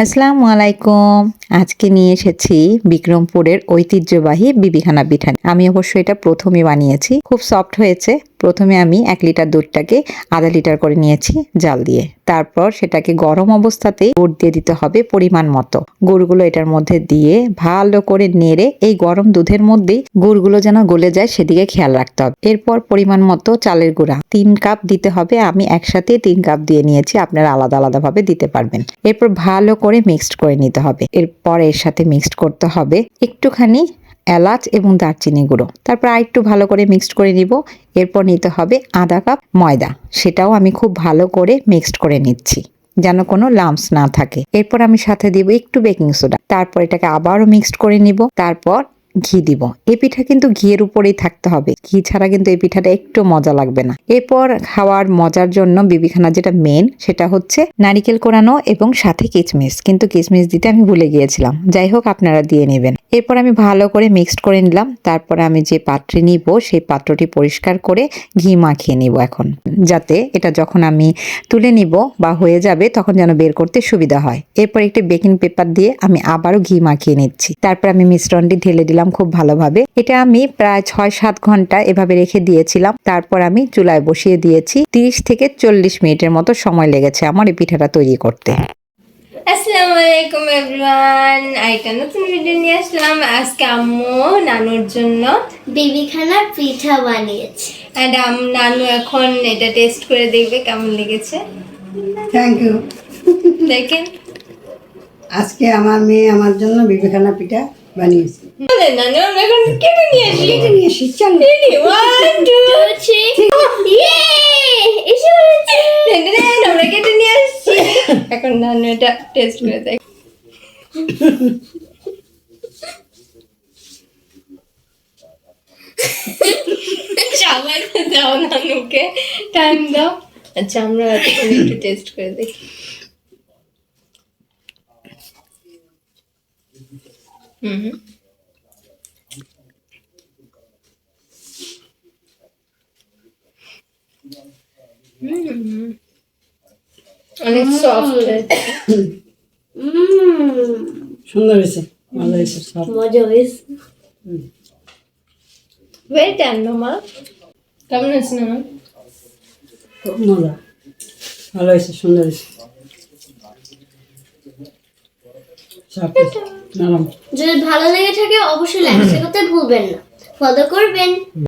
আসসালামু আলাইকুম। আজকে নিয়ে এসেছি বিক্রমপুরের ঐতিহ্যবাহী বিবিখানা পিঠা। আমি অবশ্য এটা প্রথমে বানিয়েছি, খুব সফট হয়েছে। প্রথমে আমি 1 লিটার দুধটাকে আধা লিটার করে নিয়েছি জাল দিয়ে। তারপর সেটাকে গরম অবস্থাতেই গুড় দিয়ে দিতে হবে পরিমাণ মতো। গুড়গুলো এটার মধ্যে দিয়ে ভালো করে নেড়ে এই গরম দুধের মধ্যেই গুড়গুলো যেন গলে যায় সেদিকে খেয়াল রাখতে হবে। এরপর পরিমাণ মতো চালের গুঁড়া 3 কাপ দিতে হবে। আমি একসাথে 3 কাপ দিয়ে নিয়েছি, আপনারা আলাদা আলাদা ভাবে দিতে পারবেন। এরপর ভালো করে মিক্সড করে নিতে হবে। এরপর এর সাথে মিক্সড করতে হবে একটুখানি এলাচ এবং দারচিনি গুঁড়ো। তারপর আরেকটু ভালো করে মিক্সড করে নিব। এরপর নিতে হবে আধা কাপ ময়দা, সেটাও আমি খুব ভালো করে মিক্সড করে নিচ্ছি যেন কোনো লাম্পস না থাকে। এরপর আমি সাথে দিব একটু বেকিং সোডা। তারপর এটাকে আবারও মিক্সড করে নিব। তারপর ঘি দিব। এই পিঠা কিন্তু ঘিয়ের উপরেই থাকতে হবে, ঘি ছাড়া কিন্তু এই পিঠাটা একটু মজা লাগবে না। এরপর খাওয়ার মজার জন্য বিবিখানা যেটা মেন সেটা হচ্ছে নারিকেল কোরানো এবং সাথে কিশমিশ, কিন্তু কিশমিশ দিতে আমি ভুলে গিয়েছিলাম। যাই হোক, আপনারা দিয়ে নেবেন। এরপর আমি ভালো করে মিক্সড করে নিলাম। তারপরে আমি যে পাত্রে নিব সেই পাত্রটি পরিষ্কার করে ঘি মাখিয়ে নিব এখন, যাতে এটা যখন আমি তুলে নিব বা হয়ে যাবে তখন যেন বের করতে সুবিধা হয়। এরপর একটি বেকিং পেপার দিয়ে আমি আবারও ঘি মাখিয়ে নিচ্ছি। তারপর আমি মিশ্রণটি ঢেলে দিলাম খুব ভালোভাবে। এটা আমি প্রায় 6-7 ঘন্টা এভাবে রেখে দিয়েছিলাম। তারপর আমি চুলায় বসিয়ে দিয়েছি। 30 থেকে 40 মিনিটের মতো সময় লেগেছে আমার এই পিঠাটা তৈরি করতে। আসসালামু আলাইকুম এভরিওয়ান, আরেকটা নতুন ভিডিও নিয়ে আসলাম। আজকে আম্মু নানুর জন্য বিবিখানা পিঠা বানিয়েছে। এন্ড নানু এখন এটা টেস্ট করে দেখবে কেমন লেগেছে। Thank you. দেখেন, আজকে আমার মেয়ে আমার জন্য বিবেকানা পিঠা বানিয়েছে। বলে নানু আমরা এখন কেটে নিয়ে আসি। নিয়ে এসি, চলো। Ready? 1, 2, 3 ইয়ে! এসে পড়েছে। আমরা কেটে নিয়ে আসছি। এখন নানু এটা টেস্ট করে দেখ। সবাই দাও, নানুকে টাইম দাও। আচ্ছা, আমরা এখন একটু টেস্ট করে দেখি। হুম, অনেক সফট হয়েছে। সুন্দর হয়েছে, ভালো হয়েছে, সব মজা হয়েছে। ভেরি টেন্ডার মা। কেমন হয়েছে না? খুব মজা, ভালো হয়েছে, সুন্দর হয়েছে, সব কিছু নরম। যদি ভালো লেগে থাকে অবশ্যই লাইক শেয়ার করতে ভুলবেন না, ফলো করবেন।